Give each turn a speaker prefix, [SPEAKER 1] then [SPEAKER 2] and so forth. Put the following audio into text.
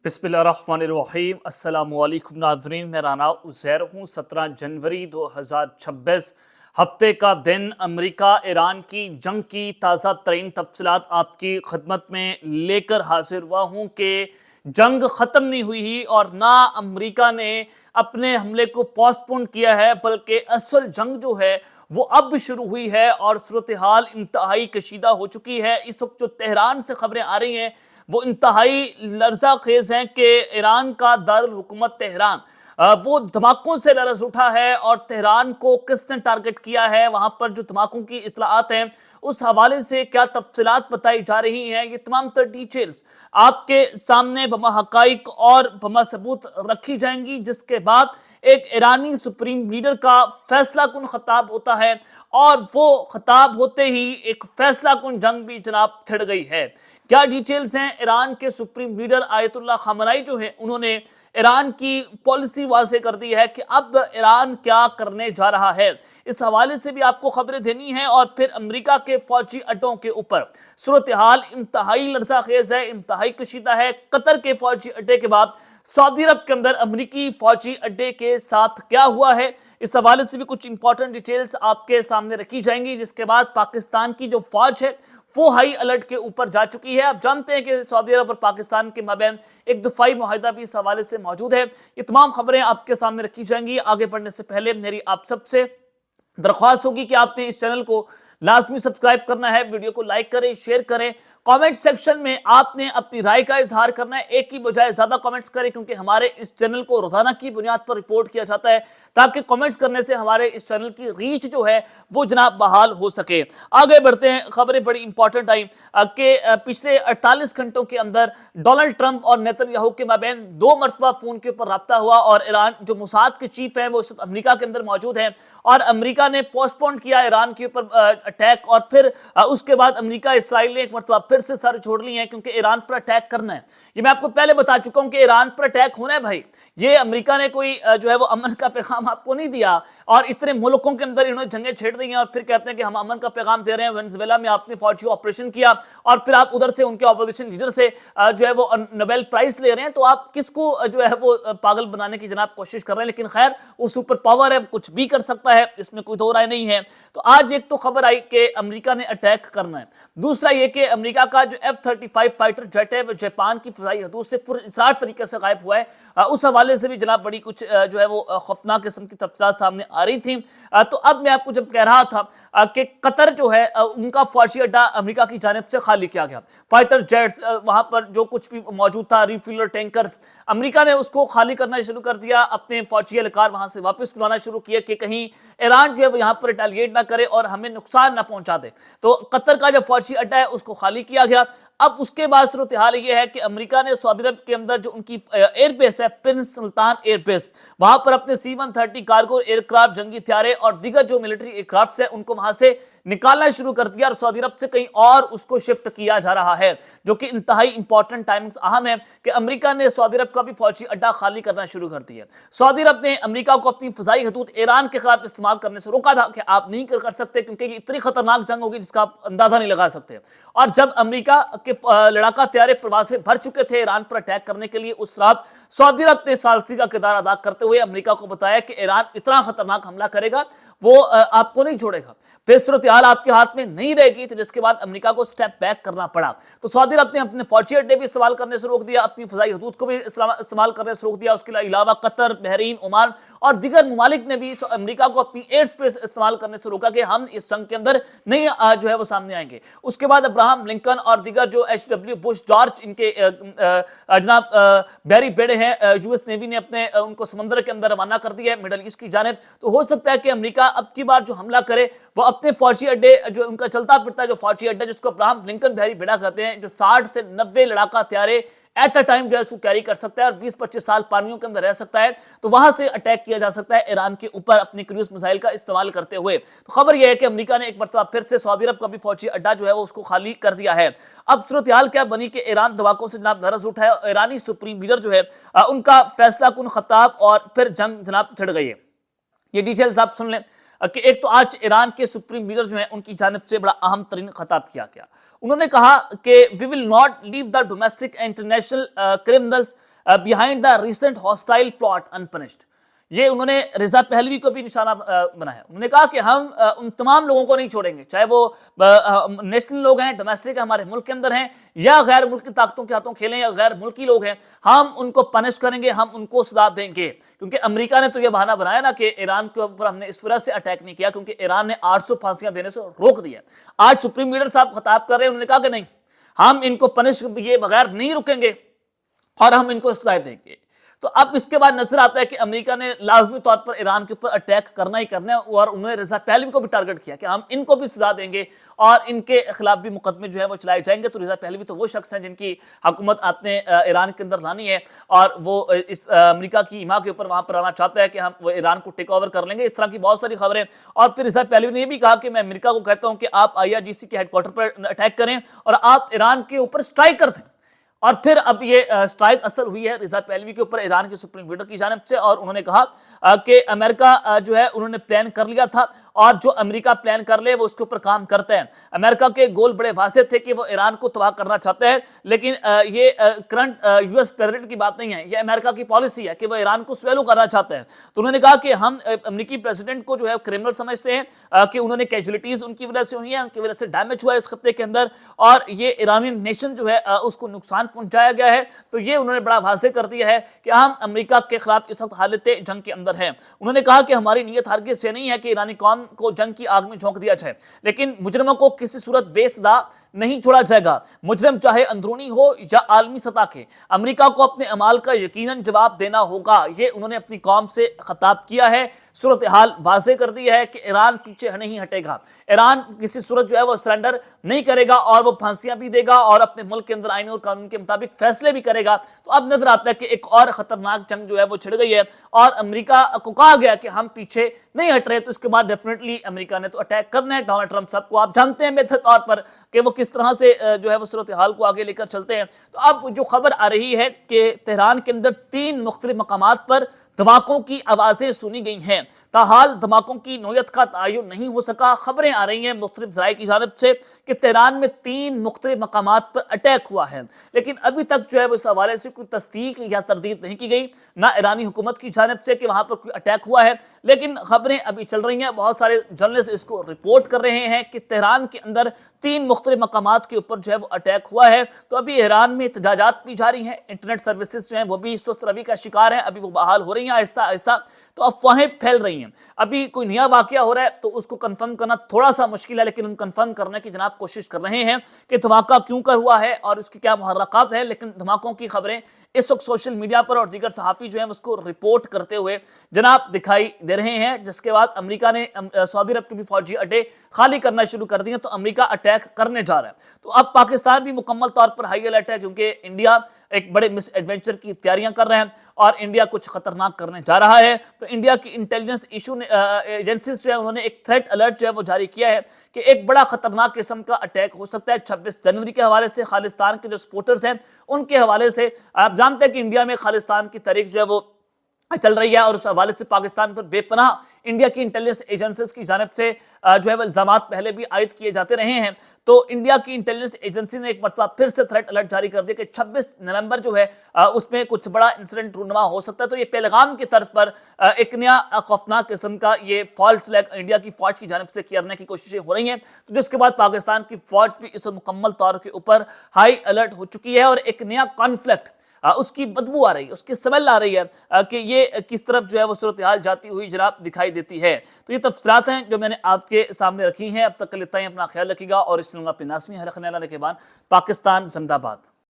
[SPEAKER 1] बिस्मिल्लाहिर्रहमानिर्रहीम। अस्सलाम वालेकुम नाज़रीन, मेरा नाम उज़ैर हूँ। 17 जनवरी 2026 हफ्ते का दिन, अमेरिका ईरान की जंग की ताज़ा तरीन तफसीलात आपकी खिदमत में लेकर हाजिर हुआ हूँ कि जंग ख़त्म नहीं हुई ही और ना अमेरिका ने अपने हमले को पोस्टपोन किया है, बल्कि असल जंग जो है वो अब शुरू हुई है और सूरत हाल इंतहाई कशीदा हो चुकी है। इस वक्त जो तेहरान से खबरें आ रही हैं वो इंतहाई लर्जा खेज हैं कि ईरान का दारुल हुकूमत तेहरान वो धमाकों से लरज़ उठा है और तेहरान को किसने टारगेट किया है, वहां पर जो धमाकों की इतलाआत हैं उस हवाले से क्या तफसीलात बताई जा रही हैं, ये तमाम तर डिटेल्स आपके सामने बमा हकाइक और बमा सबूत रखी जाएंगी। जिसके बाद एक ईरानी सुप्रीम लीडर का फैसला कुन खिताब होता है और वो खिताब होते ही एक फैसला कुन जंग भी जनाब छिड़ गई है। क्या डिटेल्स हैं? ईरान के सुप्रीम लीडर आयतुल्लाह खामनाई जो है उन्होंने ईरान की पॉलिसी वाज़ेह कर दी है कि अब ईरान क्या करने जा रहा है। इस हवाले से भी आपको खबरें देनी है और फिर अमेरिका के फौजी अड्डों के ऊपर सूरत हाल इंतहाई लर्जा खेज है, इंतहाई कशीदा है। कतर के फौजी अड्डे के बाद सऊदी अरब के अंदर अमेरिकी फौजी अड्डे के साथ क्या हुआ है, इस हवाले से भी कुछ इंपॉर्टेंट डिटेल्स आपके सामने रखी जाएंगी। जिसके बाद पाकिस्तान की जो फौज है वो हाई अलर्ट के ऊपर जा चुकी है। आप जानते हैं कि सऊदी अरब और पाकिस्तान के माबैन एक दफाई मुआहिदा भी इस हवाले से मौजूद है। ये तमाम खबरें आपके सामने रखी जाएंगी। आगे बढ़ने से पहले मेरी आप सबसे दरख्वास्त होगी कि आपने इस चैनल को लाजमी सब्सक्राइब करना है, वीडियो को लाइक करें, शेयर करें। कमेंट सेक्शन में आपने अपनी राय का इजहार करना है, एक की बजाय ज्यादा कमेंट्स करें, क्योंकि हमारे इस चैनल को रोजाना की बुनियाद पर रिपोर्ट किया जाता है ताकि कमेंट्स करने से हमारे इस चैनल की रीच जो है वो जनाब बहाल हो सके। आगे बढ़ते हैं। खबरें बड़ी इंपॉर्टेंट आई कि पिछले 48 घंटों के अंदर डोनाल्ड ट्रंप और नेतन्याहू के माबैन 2 मरतबा फोन के ऊपर रब्ता हुआ और ईरान जो मोसाद के चीफ हैं वो इस अमेरिका के अंदर मौजूद हैं और अमेरिका ने पोस्टपोन किया ईरान के ऊपर अटैक और फिर उसके बाद अमेरिका इसराइल ने एक मरतबा फिर से सर छोड़ लिए हैं क्योंकि ईरान पर अटैक करना है। ये मैं आपको पहले बता चुका हूं कि ईरान पर अटैक होना है भाई। ये अमेरिका ने कोई जो है वो अमन का पैगाम आपको नहीं दिया और इतने मुल्कों के अंदर इन्होंने जंगें छेड़ दी हैं और फिर कहते हैं कि हम अमन का पैगाम दे रहे हैं। वेनेजुएला में आपने फौजी ऑपरेशन किया और फिर आप उधर से उनके ऑपोजिशन लीडर से जो है वो नोबेल प्राइज ले रहे हैं, तो आप किसको जो है वो पागल बनाने की जनाब कोशिश कर रहे हैं। लेकिन खैर वो सुपर पावर है, कुछ भी कर सकता है, इसमें कोई दो राय नहीं है। तो आज एक तो खबर आई कि अमेरिका ने अटैक करना है, दूसरा ये कि अमेरिका का जो F-35 फाइटर जेट है वो जापान की फिजाई हदूद से पुरअसरार तरीके से गायब हुआ है। उस हवाले से भी जनाब बड़ी कुछ जो है वो खौफनाक किस्म की तफसीलात सामने आ रही थी। तो अब मैं आपको जब कह रहा था कि कतर जो है उनका फौजी अड्डा अमेरिका की जानिब से खाली किया गया, फाइटर जेट्स वहां पर जो कुछ भी मौजूद था, रिफ्यूलर टैंकर्स, अमेरिका ने उसको खाली करना शुरू कर दिया, अपने फौजी एहलकार वहां से वापस बुलाना शुरू किया कि कहीं ईरान जो है वो यहाँ पर रिटेलिएट ना करे और हमें नुकसान ना पहुंचा दे। तो कतर का जो फौजी अड्डा है उसको खाली किया गया। अब उसके बाद सूरत हाल ये है कि अमेरिका ने सऊदी अरब के अंदर जो उनकी एयरबेस है प्रिंस सुल्तान एयरबेस, वहां पर अपने C-130 कार्गो एयरक्राफ्ट, जंगी हथियारे और दीगर जो मिलिट्री एयरक्राफ्ट है उनको वहां से निकालना शुरू कर दिया और सऊदी अरब से कहीं और उसको शिफ्ट किया जा रहा है, जो कि इंतहाई इंपॉर्टेंट टाइमिंग्स अहम है कि अमेरिका ने सऊदी अरब का भी फौजी अड्डा खाली करना शुरू कर दिया। सऊदी अरब ने अमेरिका को अपनी फिजाई हदूद ईरान के खिलाफ इस्तेमाल करने से रोका था कि आप नहीं कर सकते क्योंकि ये इतनी खतरनाक जंग होगी जिसका आप अंदाजा नहीं लगा सकते। और जब अमेरिका के लड़ाका तैयारे प्रवास से भर चुके थे ईरान पर अटैक करने के लिए, उस रात सऊदी अरब ने सालसी का किरदार अदा करते हुए अमेरिका को बताया कि ईरान इतना खतरनाक हमला करेगा वो आपको नहीं छोड़ेगा, फिर सूरत हाल आपके हाथ में नहीं रहेगी। तो जिसके बाद अमेरिका को स्टेप बैक करना पड़ा। तो सऊदी अरब ने अपने फौजी अड्डे भी इस्तेमाल करने से रोक दिया, अपनी फिजाई हदूद को भी इस्तेमाल करने से रोक दिया। उसके अलावा कतर, बहरीन, ओमान और दीगर ममालिक ने भी अमेरिका को अपनी एयर स्पेस इस्तेमाल करने से रोका कि हम इस जंग के अंदर नहीं जो है वो सामने आएंगे। उसके बाद अब्राहम लिंकन और दीगर जो HW बुश जॉर्ज इनके जनाब बैरी बेड़े हैं, यूएस नेवी ने अपने उनको समंदर के अंदर रवाना कर दिया है मिडल ईस्ट की जानिब। तो हो सकता है कि अमेरिका अब की बार जो हमला करे वो अपने फौजी अड्डे, जो उनका चलता फिरता जो फौजी अड्डा जिसको अब्राहम लिंकन बैरी बेड़ा कहते हैं, जो 60 से 90 लड़ाका हथियारे एट अ टाइम जो है उसको कैरी कर सकता है और 20-25 साल पानियों के अंदर रह सकता है, तो वहां से अटैक किया जा सकता है ईरान के ऊपर अपने क्रूज मिसाइल का इस्तेमाल करते हुए। तो खबर यह है कि अमेरिका ने एक मरतबा फिर से सऊदी अरब का भी फौजी अड्डा जो है वो उसको खाली कर दिया है। अब सूरत हाल क्या बनी कि ईरान धमाकों से जनाब लरज़ उठा है, ईरानी सुप्रीम लीडर जो है उनका फैसला कुन खिताब और फिर जंग जनाब छिड़ गई है। ये डिटेल्स आप सुन लें कि एक तो आज ईरान के सुप्रीम लीडर जो है उनकी जानिब से बड़ा अहम तरीन खिताब किया गया। उन्होंने कहा कि we will not leave the domestic international criminals behind the recent hostile plot unpunished. یہ انہوں نے رضا پہلوی کو بھی نشانہ بنایا. انہوں نے کہا کہ ہم ان تمام لوگوں کو نہیں چھوڑیں گے, چاہے وہ نیشنل لوگ ہیں, ڈومیسٹک ہمارے ملک کے اندر ہیں, یا غیر ملکی طاقتوں کے ہاتھوں کھیلیں یا غیر ملکی لوگ ہیں, ہم ان کو پنش کریں گے, ہم ان کو سزا دیں گے. کیونکہ امریکہ نے تو یہ بہانہ بنایا نا کہ ایران کے اوپر ہم نے اس وجہ سے اٹیک نہیں کیا کیونکہ ایران نے 800 پھانسیاں دینے سے روک دیا. آج سپریم لیڈر صاحب خطاب کر رہے ہیں, انہوں نے کہا کہ نہیں, ہم ان کو پنش یہ بغیر نہیں رکیں گے اور ہم ان کو سزا دیں گے. تو اب اس کے بعد نظر آتا ہے کہ امریکہ نے لازمی طور پر ایران کے اوپر اٹیک کرنا ہی کرنا ہے, اور انہوں نے رضا پہلوی کو بھی ٹارگٹ کیا کہ ہم ان کو بھی سزا دیں گے اور ان کے خلاف بھی مقدمے جو ہے وہ چلائے جائیں گے. تو رضا پہلوی تو وہ شخص ہیں جن کی حکومت آپ نے ایران کے اندر لانی ہے, اور وہ اس امریکہ کی ایما کے اوپر وہاں پر آنا چاہتا ہے کہ ہم وہ ایران کو ٹیک اوور کر لیں گے. اس طرح کی بہت ساری خبریں. اور پھر رضا پہلوی نے یہ بھی کہا کہ میں امریکہ کو کہتا ہوں کہ آپ IRGC کے ہیڈ کوارٹر پر اٹیک کریں اور آپ ایران کے اوپر سٹرائک کر دیں. اور پھر اب یہ سٹرائک اثر ہوئی ہے رضا پہلوی کے اوپر ایران کے سپریم لیڈر کی جانب سے, اور انہوں نے کہا کہ امریکہ جو ہے انہوں نے پلان کر لیا تھا, اور جو امریکہ پلان کر لے وہ اس کے اوپر کام کرتا ہے. امریکہ کے گول بڑے واضح تھے کہ وہ ایران کو تباہ کرنا چاہتا ہے, لیکن یہ کرنٹ US پریزیڈنٹ کی بات نہیں ہے, یہ امریکہ کی پالیسی ہے کہ وہ ایران کو سویلو کرنا چاہتا ہے. تو انہوں نے کہا کہ ہم امریکی پریزیڈنٹ کو جو ہے کرمنل سمجھتے ہیں کہ انہوں نے کیجولیٹیز ان کی وجہ سے ہوئی ہیں, ان کی وجہ سے ڈیمیج ہوا ہے اس خطے کے اندر, اور یہ ایرانین نیشن جو ہے اس کو نقصان پہنچایا گیا ہے. تو یہ انہوں نے بڑا واضح کر دیا ہے کہ ہم امریکہ کے خلاف اس وقت حالت جنگ کے اندر ہیں. انہوں نے کہا کہ ہماری نیت ہرگز سے نہیں ہے کہ ایرانی قوم کو جنگ کی آگ میں جھونک دیا جائے, لیکن مجرموں کو کسی صورت بے سزا نہیں چھوڑا جائے گا. مجرم چاہے اندرونی ہو یا عالمی سطح کے, امریکہ کو اپنے اعمال کا یقیناً جواب دینا ہوگا. یہ انہوں نے اپنی قوم سے خطاب کیا ہے, صورتحال واضح کر دی ہے کہ ایران پیچھے نہیں ہٹے گا, ایران کسی صورت جو ہے وہ سرنڈر نہیں کرے گا, اور وہ پھانسیاں بھی دے گا اور اپنے ملک کے اندر آئین اور قانون کے مطابق فیصلے بھی کرے گا. تو اب نظر آتا ہے کہ ایک اور خطرناک جنگ جو ہے وہ چھڑ گئی ہے, اور امریکہ کو کہا گیا کہ ہم پیچھے نہیں ہٹ رہے. تو اس کے بعد ڈیفینیٹلی امریکہ نے تو اٹیک کرنا ہے. ڈونلڈ ٹرمپ صاحب کو آپ جانتے ہیں بہتر طور پر کہ وہ کس طرح سے جو ہے وہ صورتحال کو آگے لے کر چلتے ہیں. تو اب جو خبر آ رہی ہے کہ تہران کے اندر 3 مختلف مقامات پر دھماکوں کی آوازیں سنی گئی ہیں, تاحال دھماکوں کی نوعیت کا تعین نہیں ہو سکا. خبریں آ رہی ہیں مختلف ذرائع کی جانب سے کہ تہران میں 3 مختلف مقامات پر اٹیک ہوا ہے, لیکن ابھی تک جو ہے وہ اس حوالے سے کوئی تصدیق یا تردید نہیں کی گئی, نہ ایرانی حکومت کی جانب سے کہ وہاں پر کوئی اٹیک ہوا ہے. لیکن خبریں ابھی چل رہی ہیں, بہت سارے جرنلسٹ اس کو رپورٹ کر رہے ہیں کہ تہران کے اندر 3 مختلف مقامات کے اوپر جو ہے وہ اٹیک ہوا ہے. تو ابھی ایران میں احتجاجات بھی جاری ہیں, انٹرنیٹ سروسز جو ہیں وہ بھی سست روی کا شکار ہیں, ابھی وہ بحال ہو رہی ہیں آہستہ آہستہ. تو افواہیں پھیل رہی ہیں, ابھی کوئی نیا واقعہ ہو رہا ہے تو اس کو کنفرم کرنا تھوڑا سا مشکل ہے, لیکن ہم کنفرم کرنے کی جناب کوشش کر رہے ہیں کہ دھماکہ کیوں کر ہوا ہے اور اس کی کیا محرکات ہیں. لیکن دھماکوں کی خبریں اس وقت سوشل میڈیا پر اور دیگر صحافی جو ہیں اس کو رپورٹ کرتے ہوئے جناب دکھائی دے رہے ہیں, جس کے بعد امریکہ نے سعودی عرب کے بھی فوجی اڈے خالی کرنا شروع کر دیے. تو امریکہ اٹیک کرنے جا رہا ہے. تو اب پاکستان بھی مکمل طور پر ہائی الرٹ ہے, کیونکہ انڈیا ایک بڑے مس ایڈونچر کی تیاریاں کر رہے ہیں اور انڈیا کچھ خطرناک کرنے جا رہا ہے. تو انڈیا کی انٹیلیجنس ایجنسیز جو ہے انہوں نے ایک تھریٹ الرٹ جو ہے وہ جاری کیا ہے کہ ایک بڑا خطرناک قسم کا اٹیک ہو سکتا ہے 26 جنوری کے حوالے سے. خالصتان کے جو سپورٹرز ہیں ان کے حوالے سے, آپ جانتے ہیں کہ انڈیا میں خالصتان کی تاریخ جو ہے وہ چل رہی ہے, اور اس حوالے سے پاکستان پر بے پناہ انڈیا کی انٹیلیجنس ایجنسیز کی جانب سے جو ہے وہ الزامات پہلے بھی عائد کیے جاتے رہے ہیں. تو انڈیا کی انٹیلیجنس ایجنسی نے ایک مرتبہ پھر سے تھریٹ الرٹ جاری کر دیا کہ 26 نومبر جو ہے اس میں کچھ بڑا انسیڈنٹ رونما ہو سکتا ہے. تو یہ پیغام کی طرز پر ایک نیا خوفناک قسم کا یہ فالس فلیگ انڈیا کی فوج کی جانب سے کرنے کی کوششیں ہو رہی ہیں. تو جس کے بعد پاکستان کی فوج بھی اس وقت مکمل طور کے اوپر ہائی الرٹ ہو چکی ہے, اور ایک نیا کانفلکٹ اس کی بدبو آ رہی ہے, اس کی سمیل آ رہی ہے کہ یہ کس طرف جو ہے وہ صورتحال جاتی ہوئی جناب دکھائی دیتی ہے. تو یہ تفصیلات ہیں جو میں نے آپ کے سامنے رکھی ہیں. اب تک کے لیے اپنا خیال رکھیے گا, اور اس چینل میں اپنے ناظرین رکھنے والے کے بعد پاکستان زندہ باد.